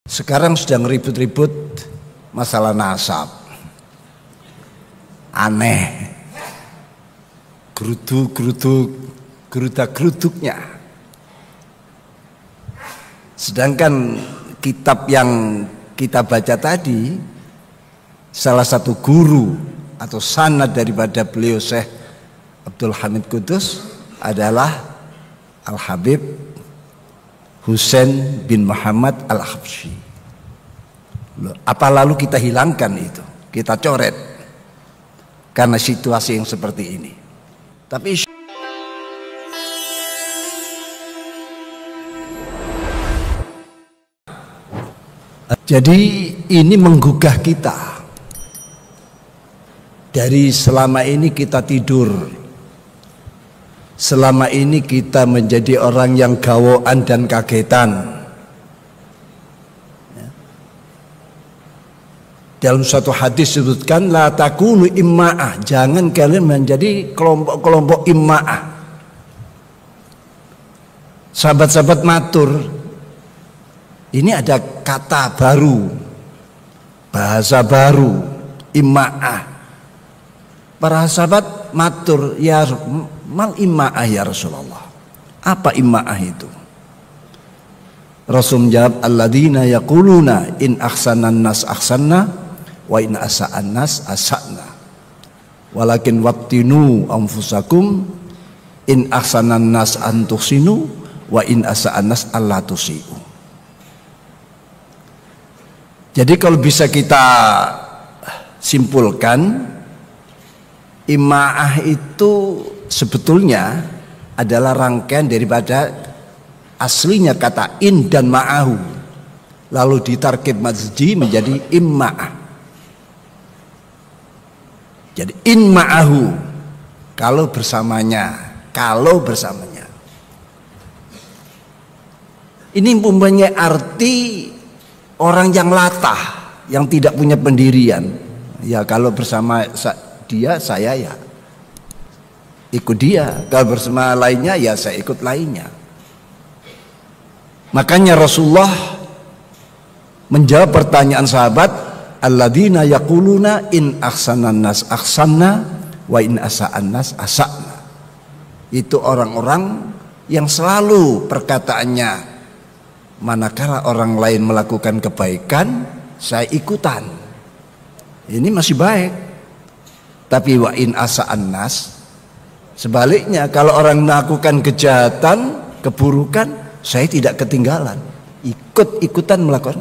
Sekarang sedang ribut-ribut masalah nasab. Aneh. Gerudak-geruduknya. Sedangkan kitab yang kita baca tadi, salah satu guru atau sanad daripada beliau Syekh Abdul Hamid Qudus adalah Al-Habib Husain bin Muhammad Al-Habsyi. Apa lalu kita hilangkan itu? Kita coret karena situasi yang seperti ini. Tapi jadi ini menggugah kita. Dari selama ini kita tidur, selama ini kita menjadi orang yang gawoan dan kagetan. Dalam suatu hadis disebutkan la takunu imma'ah, jangan kalian menjadi kelompok-kelompok imma'ah. Sahabat-sahabat matur, ini ada kata baru, bahasa baru, imma'ah. Para sahabat matur, ya mal imma'ah ya Rasulullah. Apa imma'ah itu? Rasul menjawab, alladzina yaquluna in ahsanan nas ahsanna wa in asa'an nas asa'na walakin wattinu anfusakum in ahsanan nas antusinu wa in asa'an nas alla tusi'u. Jadi kalau bisa kita simpulkan, imma'ah itu sebetulnya adalah rangkaian daripada aslinya kata in dan ma'ahu, lalu ditarkib mazji menjadi imma'ah. Jadi in ma'ahu, kalau bersamanya, ini mempunyai arti orang yang latah, yang tidak punya pendirian. Ya kalau bersama dia, saya ya ikut dia. Kalau bersama lainnya, ya saya ikut lainnya. Makanya Rasulullah menjawab pertanyaan sahabat, alladzina yaquluna in ahsanan nas ahsanna wa in asa'an nas asa'na. Itu orang-orang yang selalu perkataannya, manakala orang lain melakukan kebaikan, saya ikutan. Ini masih baik. Tapi wa in asa'an nas, sebaliknya kalau orang melakukan kejahatan, keburukan, saya tidak ketinggalan, ikut-ikutan melakukan.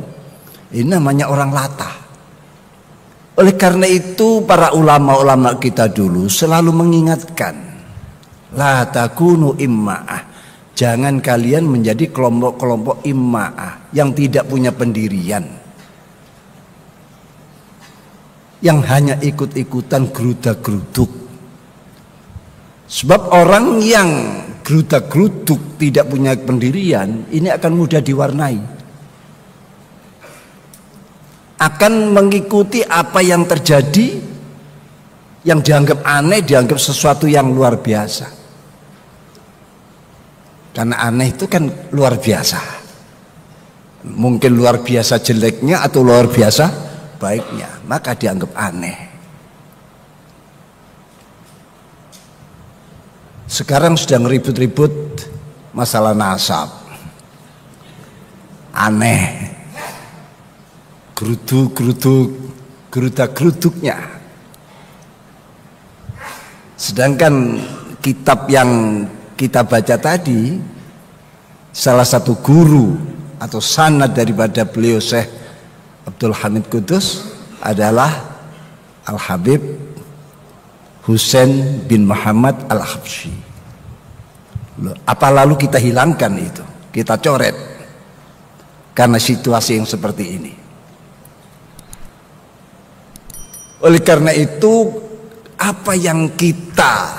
Ini namanya orang latah. Oleh karena itu para ulama-ulama kita dulu selalu mengingatkan, la takunu imma'ah, jangan kalian menjadi kelompok-kelompok imma'ah yang tidak punya pendirian, yang hanya ikut-ikutan gerudak-geruduk. Sebab orang yang gerudak-geruduk tidak punya pendirian, ini akan mudah diwarnai, akan mengikuti apa yang terjadi, yang dianggap aneh, dianggap sesuatu yang luar biasa. Karena aneh itu kan luar biasa, mungkin luar biasa jeleknya atau luar biasa baiknya, maka dianggap aneh. Sekarang sedang ribut-ribut masalah nasab. Aneh. Gerudak-geruduknya. Sedangkan kitab yang kita baca tadi, salah satu guru atau sanad daripada beliau Syekh Abdul Hamid Qudus adalah Al-Habib Husain bin Muhammad Al-Habsyi. Apa lalu kita hilangkan itu? Kita coret karena situasi yang seperti ini. Oleh karena itu, apa yang kita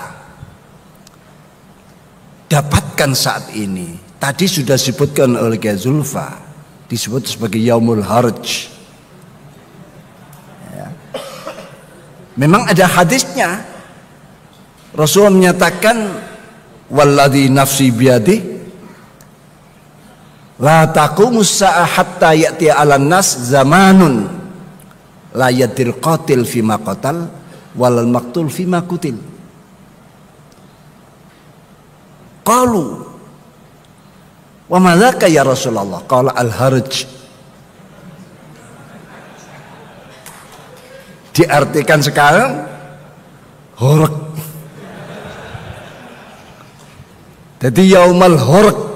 dapatkan saat ini, tadi sudah disebutkan oleh Kiai Zulfa, disebut sebagai Yaumul Harj. Ya. Memang ada hadisnya. Rasulullah menyatakan, walladzi nafsi biyadih, La taqumus sa'ah hatta ya'ti 'alan nas zamanun la yadir qatil fima qatal walal maqtul fima qutil. Qalu wa ma dzaka ya Rasulullah? Qala al-harj. Diartikan sekarang horek. Jadi yaumal horek.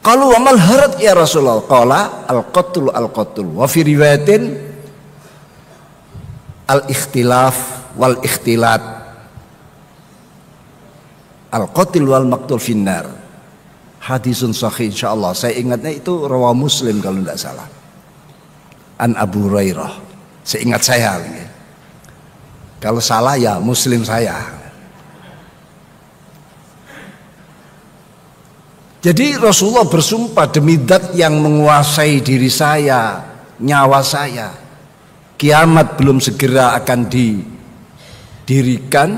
Qalu wa mal haraj ya Rasulullah? Qala al-qatlu al-qatlu. Wa fi riwayatin al-ikhtilaf wal ikhtilat. Al-qatil wal maqtul finnar. Hadisun sahih insyaallah. Saya ingatnya itu rawi Muslim kalau tidak salah. An Abu Hurairah. Seingat saya. Kalau salah ya Muslim saya. Jadi Rasulullah bersumpah demi zat yang menguasai diri saya, nyawa saya. Kiamat belum segera akan didirikan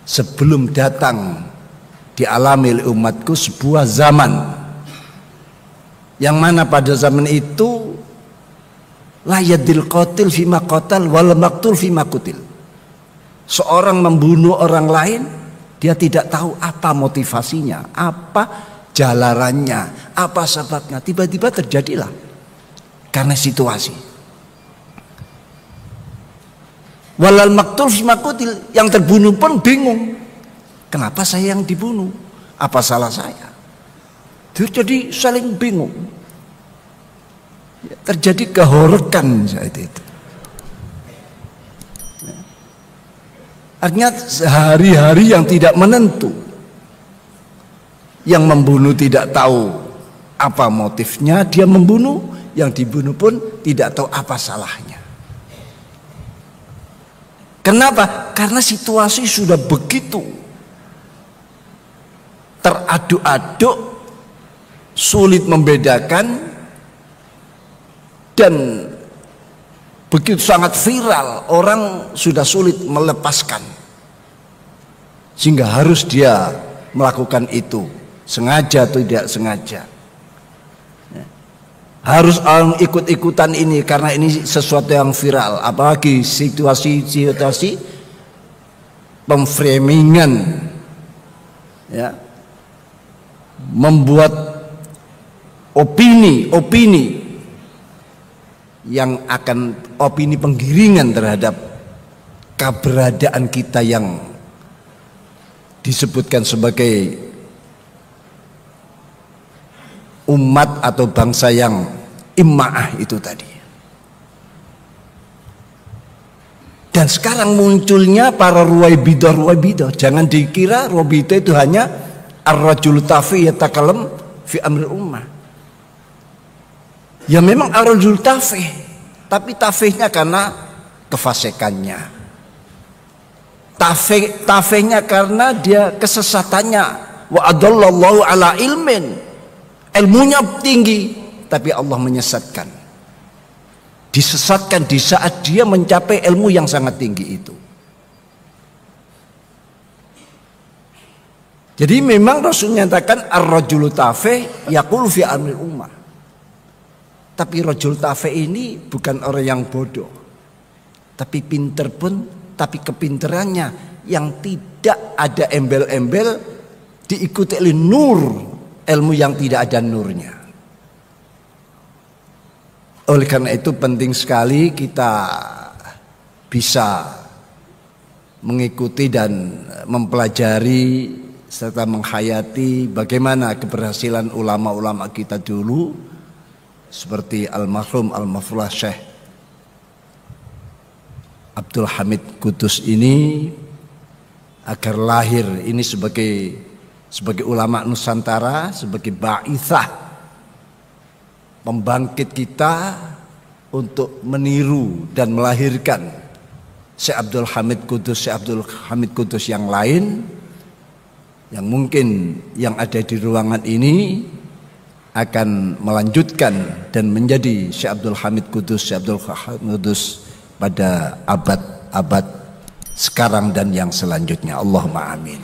sebelum datang dialami oleh umatku sebuah zaman yang mana pada zaman itu la yadil qatil fima qatal wal maqtul fima qutil. Seorang membunuh orang lain, dia tidak tahu apa motivasinya, apa jalarannya, apa sebabnya. Tiba-tiba terjadilah karena situasi. Walal maqtul fima qutil, yang terbunuh pun bingung. Kenapa saya yang dibunuh? Apa salah saya? Jadi saling bingung. Terjadi kehorokan saat itu. Artinya hari-hari yang tidak menentu. Yang membunuh tidak tahu apa motifnya dia membunuh, yang dibunuh pun tidak tahu apa salahnya. Kenapa? Karena situasi sudah begitu teraduk-aduk, sulit membedakan, dan begitu sangat viral, orang sudah sulit melepaskan, sehingga harus dia melakukan itu, sengaja atau tidak sengaja. Harus orang ikut-ikutan ini karena ini sesuatu yang viral, apalagi situasi-situasi pemframingan, ya, membuat opini yang akan opini penggiringan terhadap keberadaan kita yang disebutkan sebagai umat atau bangsa yang imma'ah itu tadi. Dan sekarang munculnya para ruwaibidah. Jangan dikira ruwaibidah itu hanya ar-rajul tafi yatakalam fi amri ummah. Ya memang ar-rajul tafi, tapi tafihnya karena kefasikannya. Tafihnya karena dia kesesatannya. Wa adallallahu ala ilmin. Ilmunya tinggi, tapi Allah menyesatkan. Disesatkan di saat dia mencapai ilmu yang sangat tinggi itu. Jadi memang Rasul menyatakan ar-rajulu tafih yaqulu fi amril ummah. Tapi rajul tafih ini bukan orang yang bodoh. Tapi pinter pun, tapi kepinterannya yang tidak ada embel-embel diikuti oleh nur, ilmu yang tidak ada nurnya. Oleh karena itu penting sekali kita bisa mengikuti dan mempelajari serta menghayati bagaimana keberhasilan ulama-ulama kita dulu, seperti almarhum al-mafruh Syekh Abdul Hamid Qudus ini, agar lahir ini sebagai ulama Nusantara, sebagai ba'ithah, pembangkit kita untuk meniru dan melahirkan Syekh Abdul Hamid Qudus yang lain, yang mungkin yang ada di ruangan ini akan melanjutkan dan menjadi Syekh Abdul Hamid Qudus pada abad-abad sekarang dan yang selanjutnya. Allahumma amin.